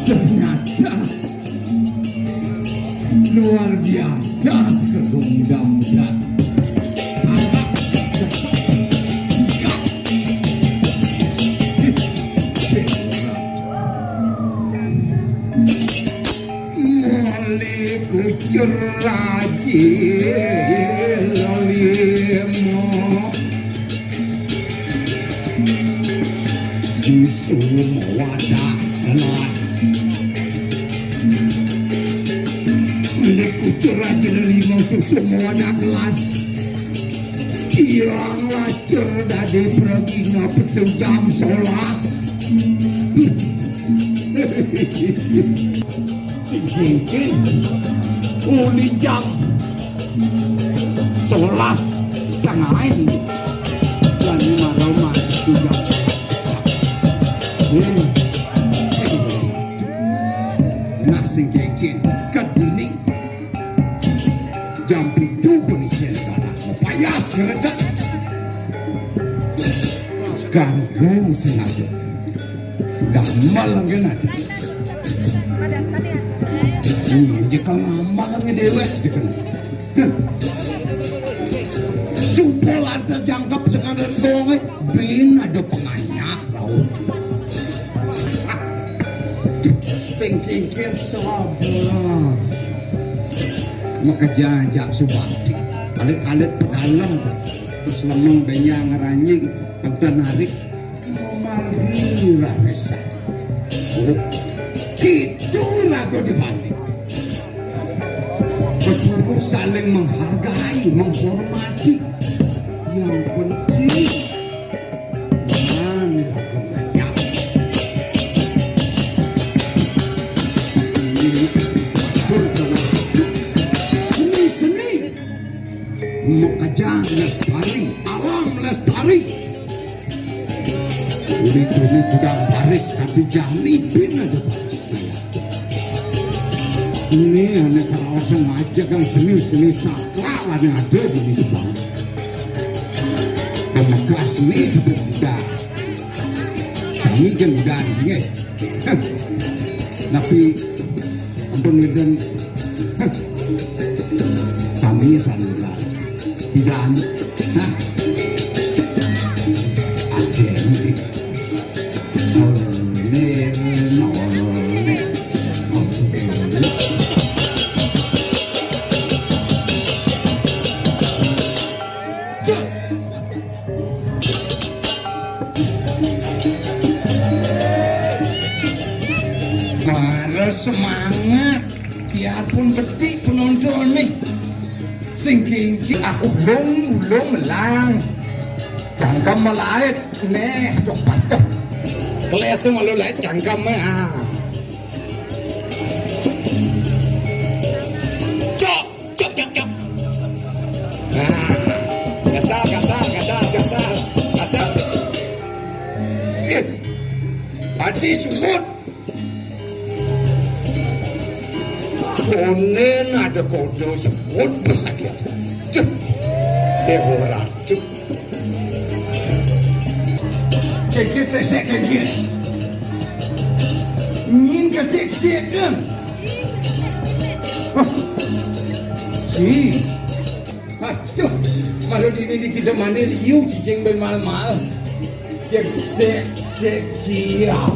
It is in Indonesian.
Ternyata luar biasa sekedung muda-muda. Agak cepat sikap. Maliku ceraji lolimo susu wadah kelas. Maliku ceraji lolimo susu wadah kelas. Kirang lacer dari pergi ngapes jam 11. Singkin uli jam 11 tangain dan maroma juga nah singkin kadini jam 7 kondisi sana payas ngeredak sekarang sengaja gamal kan ada ini dia ngamal ngedewek kan. Coba lantas jangkap sekarang dong, bin ada penganyah tau. Singkingkin sabar. Maka jajak subati, alit-alit pedalam, terus lemeng banyak ngeranying, dan narik, memargi raresa. Gitu ragu dibalik. Betul saling menghargai, menghormati. Yang penting mana layak. Ini betul dalam seni-seni. Mekajang lestari, alam lestari. Uri-uri gudang baris tapi jalibin aja baris. Ini hanya kalau sengaja kan seni-seni sakral yang ada di depan. Penegak seni juga mudah. Kami kan mudah ini. Tapi ampun ngeden. Sami sanula. Tidak nah. Ada ini. Harus semangat biarpun betik penonton nih singking aku belum melang jangkam melait nih cok pacok kelihatan malu lait jangkam cok gasal adi sebut konen ada kode sebut besakit cuk cehorat cuk keke sesek keke ingin kesek kan si aduh malu ini kita mana liu cicing bermal-mal yang sek-sek ciap